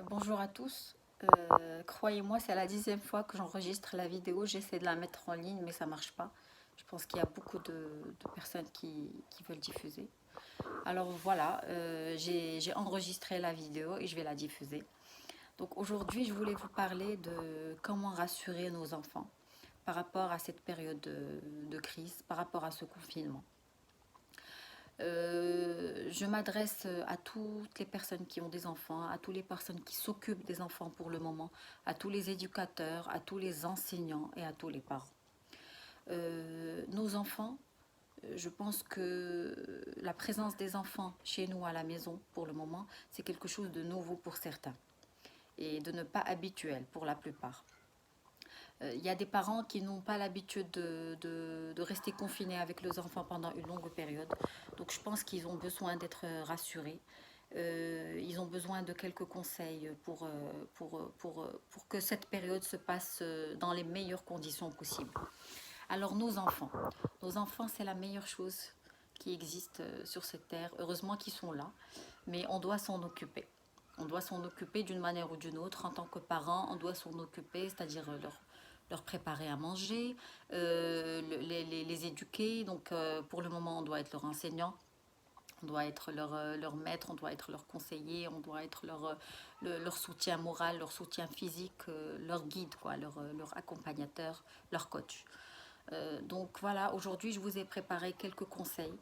Bonjour à tous. Croyez-moi, c'est la 10e fois que j'enregistre la vidéo. J'essaie de la mettre en ligne, mais ça marche pas. Je pense qu'il y a beaucoup de personnes qui veulent diffuser. Alors voilà, j'ai enregistré la vidéo et je vais la diffuser. Donc aujourd'hui, je voulais vous parler de comment rassurer nos enfants par rapport à cette période de crise, par rapport à ce confinement. Je m'adresse à toutes les personnes qui ont des enfants, à toutes les personnes qui s'occupent des enfants pour le moment, à tous les éducateurs, à tous les enseignants et à tous les parents. Nos enfants, je pense que la présence des enfants chez nous à la maison pour le moment, c'est quelque chose de nouveau pour certains et de ne pas habituel pour la plupart. Il y a des parents qui n'ont pas l'habitude de rester confinés avec leurs enfants pendant une longue période. Donc je pense qu'ils ont besoin d'être rassurés. Ils ont besoin de quelques conseils pour que cette période se passe dans les meilleures conditions possibles. Alors nos enfants c'est la meilleure chose qui existe sur cette terre. Heureusement qu'ils sont là, mais on doit s'en occuper. On doit s'en occuper d'une manière ou d'une autre. En tant que parents, on doit s'en occuper, c'est-à-dire leur préparer à manger, les éduquer. Donc pour le moment, on doit être leur enseignant, on doit être leur maître, on doit être leur conseiller, on doit être leur soutien moral, leur soutien physique, leur guide, quoi, leur accompagnateur, leur coach. Donc voilà, aujourd'hui, je vous ai préparé quelques conseils.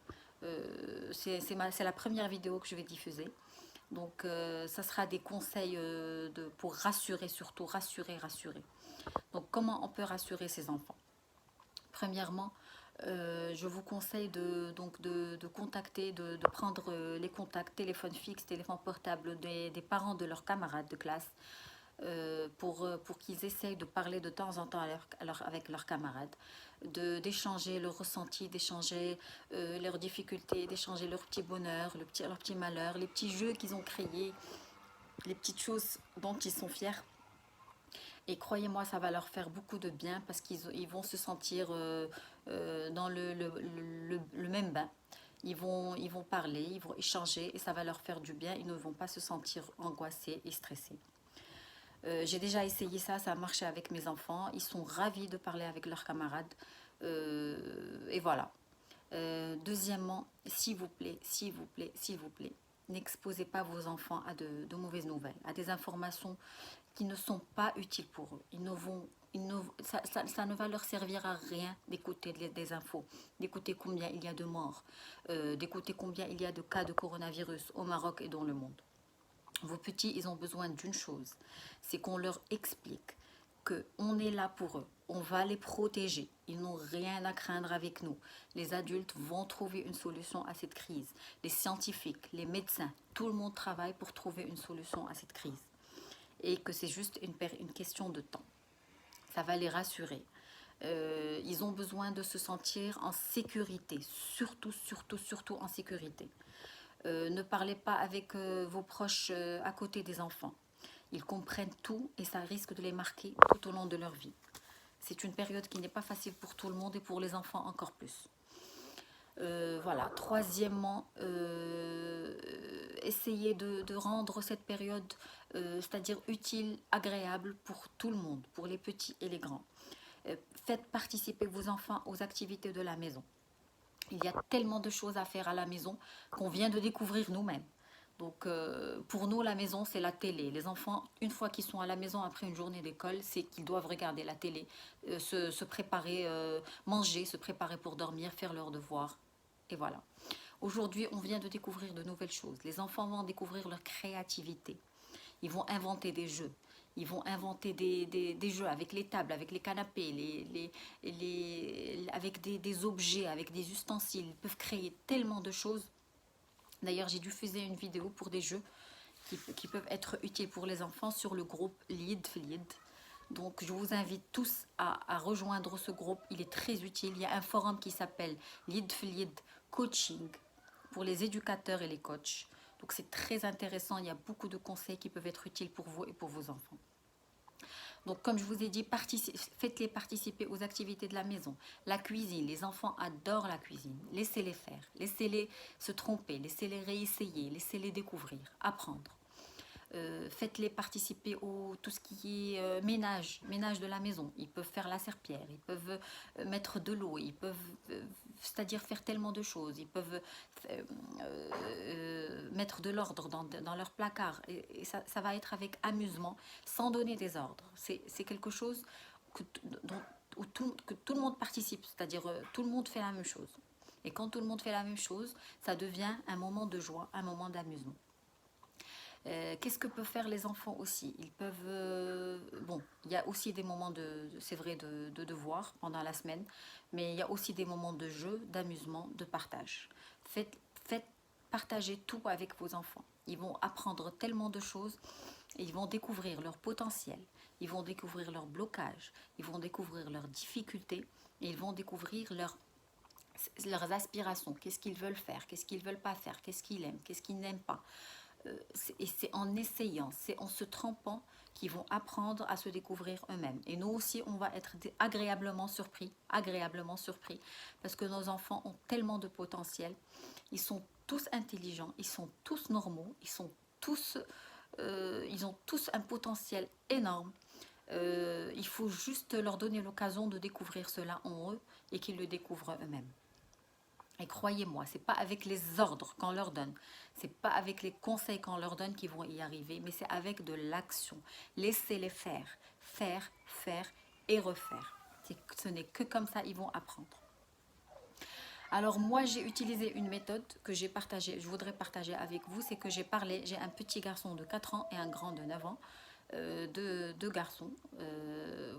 C'est la première vidéo que je vais diffuser. Donc, ça sera des conseils pour rassurer, surtout rassurer. Donc, comment on peut rassurer ses enfants? Premièrement, je vous conseille de contacter, de prendre les contacts, téléphone fixe, téléphone portable des parents de leurs camarades de classe pour qu'ils essayent de parler de temps en temps avec leurs camarades, d'échanger leurs ressentis, d'échanger leurs difficultés, d'échanger leur petit bonheur, leur petit malheur, les petits jeux qu'ils ont créés, les petites choses dont ils sont fiers. Et croyez-moi, ça va leur faire beaucoup de bien parce qu'ils vont se sentir dans le même bain. Ils vont parler, ils vont échanger et ça va leur faire du bien. Ils ne vont pas se sentir angoissés et stressés. J'ai déjà essayé ça, ça a marché avec mes enfants. Ils sont ravis de parler avec leurs camarades. Et voilà. Deuxièmement, s'il vous plaît, n'exposez pas vos enfants à de mauvaises nouvelles, à des informations qui ne sont pas utiles pour eux. Ça ne va leur servir à rien d'écouter des infos, d'écouter combien il y a de morts, d'écouter combien il y a de cas de coronavirus au Maroc et dans le monde. Vos petits, ils ont besoin d'une chose, c'est qu'on leur explique qu'on est là pour eux, on va les protéger, ils n'ont rien à craindre avec nous. Les adultes vont trouver une solution à cette crise. Les scientifiques, les médecins, tout le monde travaille pour trouver une solution à cette crise. Et que c'est juste une question de temps. Ça va les rassurer. Ils ont besoin de se sentir en sécurité, surtout en sécurité. Ne parlez pas avec vos proches à côté des enfants. Ils comprennent tout et ça risque de les marquer tout au long de leur vie. C'est une période qui n'est pas facile pour tout le monde et pour les enfants encore plus. Voilà. Troisièmement, essayez de rendre cette période, c'est-à-dire utile, agréable pour tout le monde, pour les petits et les grands. Faites participer vos enfants aux activités de la maison. Il y a tellement de choses à faire à la maison qu'on vient de découvrir nous-mêmes. Donc pour nous, la maison, c'est la télé. Les enfants, une fois qu'ils sont à la maison après une journée d'école, c'est qu'ils doivent regarder la télé, se préparer, manger, se préparer pour dormir, faire leurs devoirs. Et voilà. Aujourd'hui, on vient de découvrir de nouvelles choses. Les enfants vont découvrir leur créativité. Ils vont inventer des jeux. Ils vont inventer des jeux avec les tables, avec les canapés, avec des objets, avec des ustensiles. Ils peuvent créer tellement de choses. D'ailleurs, j'ai diffusé une vidéo pour des jeux qui peuvent être utiles pour les enfants sur le groupe Lid Flid. Donc, je vous invite tous à rejoindre ce groupe. Il est très utile. Il y a un forum qui s'appelle Lid Flid Coaching pour les éducateurs et les coachs. Donc, c'est très intéressant. Il y a beaucoup de conseils qui peuvent être utiles pour vous et pour vos enfants. Donc, comme je vous ai dit, faites-les participer aux activités de la maison. La cuisine, les enfants adorent la cuisine. Laissez-les faire, laissez-les se tromper, laissez-les réessayer, laissez-les découvrir, apprendre. Faites-les participer au tout ce qui est ménage de la maison. Ils peuvent faire la serpillière, ils peuvent mettre de l'eau, ils peuvent, c'est-à-dire faire tellement de choses. Ils peuvent mettre de l'ordre dans leur placard. Et ça va être avec amusement, sans donner des ordres. C'est quelque chose que, dont, que tout le monde participe, c'est-à-dire tout le monde fait la même chose. Et quand tout le monde fait la même chose, ça devient un moment de joie, un moment d'amusement. Qu'est-ce que peuvent faire les enfants aussi? Ils peuvent... bon, il y a aussi des moments c'est vrai, de devoir pendant la semaine, mais il y a aussi des moments de jeu, d'amusement, de partage. Faites partager tout avec vos enfants. Ils vont apprendre tellement de choses, et ils vont découvrir leur potentiel, ils vont découvrir leurs blocages, ils vont découvrir leurs difficultés, et ils vont découvrir leurs aspirations. Qu'est-ce qu'ils veulent faire, qu'est-ce qu'ils ne veulent pas faire, qu'est-ce qu'ils aiment, qu'est-ce qu'ils n'aiment pas. Et c'est en essayant, c'est en se trempant qu'ils vont apprendre à se découvrir eux-mêmes. Et nous aussi, on va être agréablement surpris, parce que nos enfants ont tellement de potentiel. Ils sont tous intelligents, ils sont tous normaux, ils ont tous un potentiel énorme. Il faut juste leur donner l'occasion de découvrir cela en eux et qu'ils le découvrent eux-mêmes. Et croyez-moi, c'est pas avec les ordres qu'on leur donne, c'est pas avec les conseils qu'on leur donne qu'ils vont y arriver, mais c'est avec de l'action. Laissez-les faire et refaire. Ce n'est que comme ça ils vont apprendre. Alors moi, j'ai utilisé une méthode que j'ai partagée, je voudrais partager avec vous, c'est que j'ai un petit garçon de 4 ans et un grand de 9 ans, deux garçons.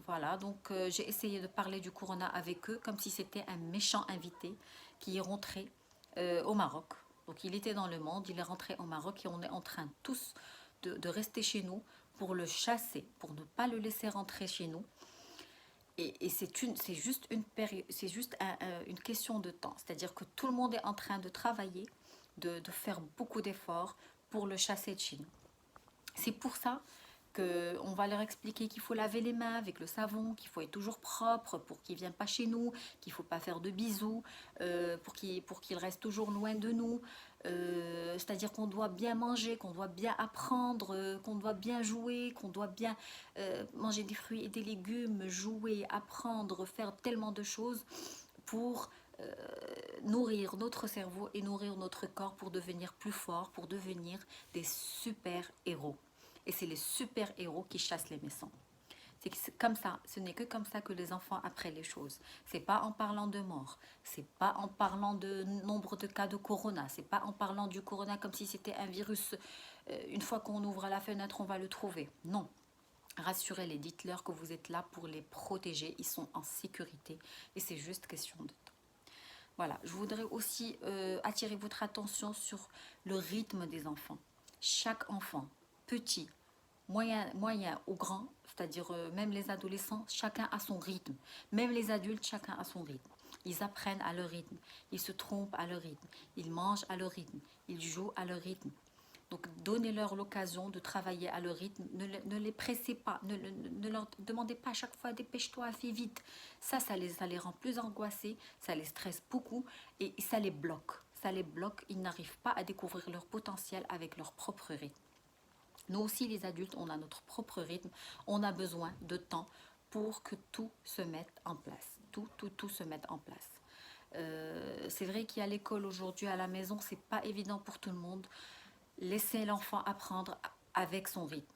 Voilà, donc j'ai essayé de parler du Corona avec eux comme si c'était un méchant invité qui est rentré au Maroc. Donc il était dans le monde, il est rentré au Maroc et on est en train tous de rester chez nous pour le chasser, pour ne pas le laisser rentrer chez nous. Et c'est juste une période, c'est juste une question de temps. C'est-à-dire que tout le monde est en train de travailler, de faire beaucoup d'efforts pour le chasser de chez nous. C'est pour ça qu'on va leur expliquer qu'il faut laver les mains avec le savon, qu'il faut être toujours propre pour qu'il ne vienne pas chez nous, qu'il ne faut pas faire de bisous, pour qu'il reste toujours loin de nous. C'est-à-dire qu'on doit bien manger, qu'on doit bien apprendre, qu'on doit bien jouer, qu'on doit bien manger des fruits et des légumes, jouer, apprendre, faire tellement de choses pour nourrir notre cerveau et nourrir notre corps pour devenir plus fort, pour devenir des super-héros. Et c'est les super-héros qui chassent les méchants. C'est comme ça, ce n'est que comme ça que les enfants apprennent les choses. C'est pas en parlant de mort, c'est pas en parlant de nombre de cas de corona, c'est pas en parlant du corona comme si c'était un virus. Une fois qu'on ouvre la fenêtre, on va le trouver. Non. Rassurez-les, dites-leur que vous êtes là pour les protéger, ils sont en sécurité et c'est juste question de temps. Voilà, je voudrais aussi attirer votre attention sur le rythme des enfants. Chaque enfant, petit, moyen ou grand, c'est-à-dire même les adolescents, chacun a son rythme. Même les adultes, chacun a son rythme. Ils apprennent à leur rythme, ils se trompent à leur rythme, ils mangent à leur rythme, ils jouent à leur rythme. Donc donnez-leur l'occasion de travailler à leur rythme, ne les pressez pas, ne leur demandez pas à chaque fois dépêche-toi, fais vite. Ça les rend plus angoissés, ça les stresse beaucoup et ça les bloque. Ça les bloque, ils n'arrivent pas à découvrir leur potentiel avec leur propre rythme. Nous aussi les adultes, on a notre propre rythme, on a besoin de temps pour que tout se mette en place. Tout se mette en place. C'est vrai qu'à l'école aujourd'hui, à la maison, c'est pas évident pour tout le monde. Laissez l'enfant apprendre avec son rythme.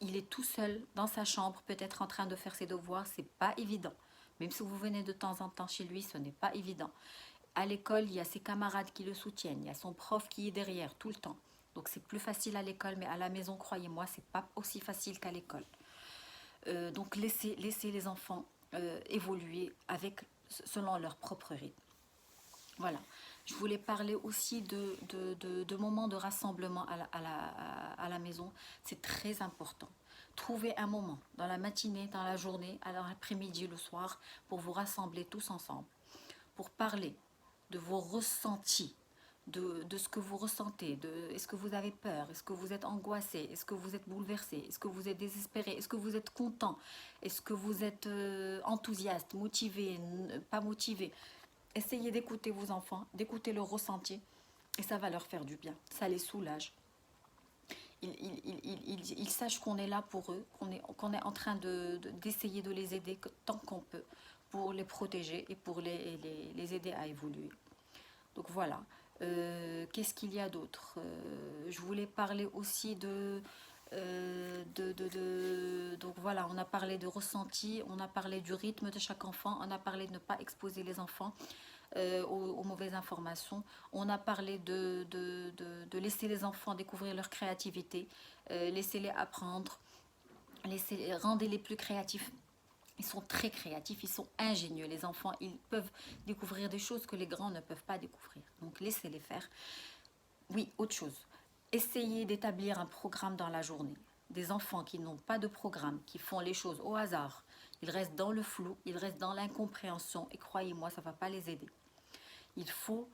Il est tout seul dans sa chambre, peut-être en train de faire ses devoirs, c'est pas évident. Même si vous venez de temps en temps chez lui, ce n'est pas évident. À l'école, il y a ses camarades qui le soutiennent, il y a son prof qui est derrière tout le temps. Donc c'est plus facile à l'école, mais à la maison, croyez-moi, c'est pas aussi facile qu'à l'école. Donc laissez les enfants évoluer selon leur propre rythme. Voilà. Je voulais parler aussi de moments de rassemblement à la maison. C'est très important. Trouvez un moment dans la matinée, dans la journée, à l'après-midi, le soir, pour vous rassembler tous ensemble, pour parler de vos ressentis, de ce que vous ressentez, est-ce que vous avez peur, est-ce que vous êtes angoissé, est-ce que vous êtes bouleversé, est-ce que vous êtes désespéré, est-ce que vous êtes content, est-ce que vous êtes enthousiaste, motivé, pas motivé. Essayez d'écouter vos enfants, d'écouter leurs ressentis et ça va leur faire du bien, ça les soulage. ils sachent qu'on est là pour eux, qu'on est en train d'essayer de les aider tant qu'on peut, pour les protéger et pour les aider à évoluer. Donc voilà. Qu'est-ce qu'il y a d'autre? Je voulais parler aussi donc voilà, on a parlé de ressenti, on a parlé du rythme de chaque enfant, on a parlé de ne pas exposer les enfants aux mauvaises informations, on a parlé de laisser les enfants découvrir leur créativité, laisser-les apprendre, rendez-les plus créatifs. Ils sont très créatifs, ils sont ingénieux. Les enfants, ils peuvent découvrir des choses que les grands ne peuvent pas découvrir. Donc laissez-les faire. Oui, autre chose. Essayez d'établir un programme dans la journée. Des enfants qui n'ont pas de programme, qui font les choses au hasard, ils restent dans le flou, ils restent dans l'incompréhension et croyez-moi, ça ne va pas les aider. Il faut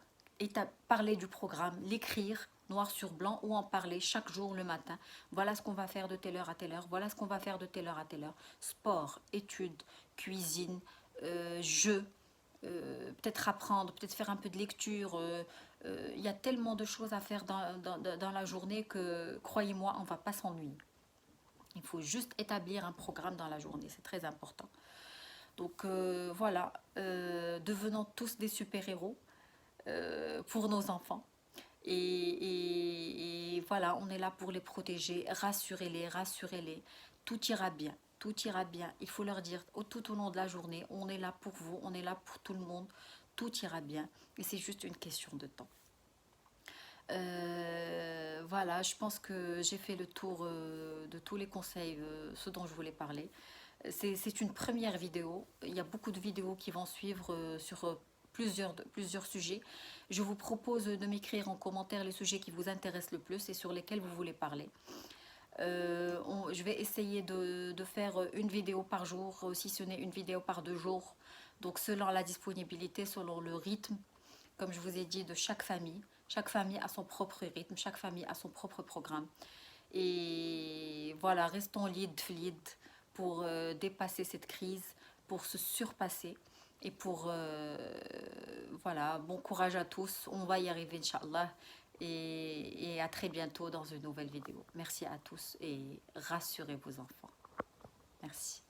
parler du programme, l'écrire noir sur blanc ou en parler chaque jour le matin. Voilà ce qu'on va faire de telle heure à telle heure, voilà ce qu'on va faire de telle heure à telle heure. Sport, études, cuisine, jeux, peut-être apprendre, peut-être faire un peu de lecture. Il y a tellement de choses à faire dans la journée que, croyez-moi, on ne va pas s'ennuyer. Il faut juste établir un programme dans la journée, c'est très important. Donc voilà, devenons tous des super-héros pour nos enfants. Et voilà, on est là pour les protéger. Rassurez-les, rassurez-les. Tout ira bien. Tout ira bien. Il faut leur dire tout au long de la journée, on est là pour vous, on est là pour tout le monde. Tout ira bien. Et c'est juste une question de temps. Voilà, je pense que j'ai fait le tour de tous les conseils, ce dont je voulais parler. C'est une première vidéo. Il y a beaucoup de vidéos qui vont suivre sur plusieurs sujets. Je vous propose de m'écrire en commentaire les sujets qui vous intéressent le plus et sur lesquels vous voulez parler. Je vais essayer de faire une vidéo par jour, si ce n'est une vidéo par 2 jours. Donc selon la disponibilité, selon le rythme, comme je vous ai dit, de chaque famille. Chaque famille a son propre rythme, chaque famille a son propre programme. Et voilà, restons lead pour dépasser cette crise, pour se surpasser. Et pour, voilà, bon courage à tous. On va y arriver, Inch'Allah. Et à très bientôt dans une nouvelle vidéo. Merci à tous et rassurez vos enfants. Merci.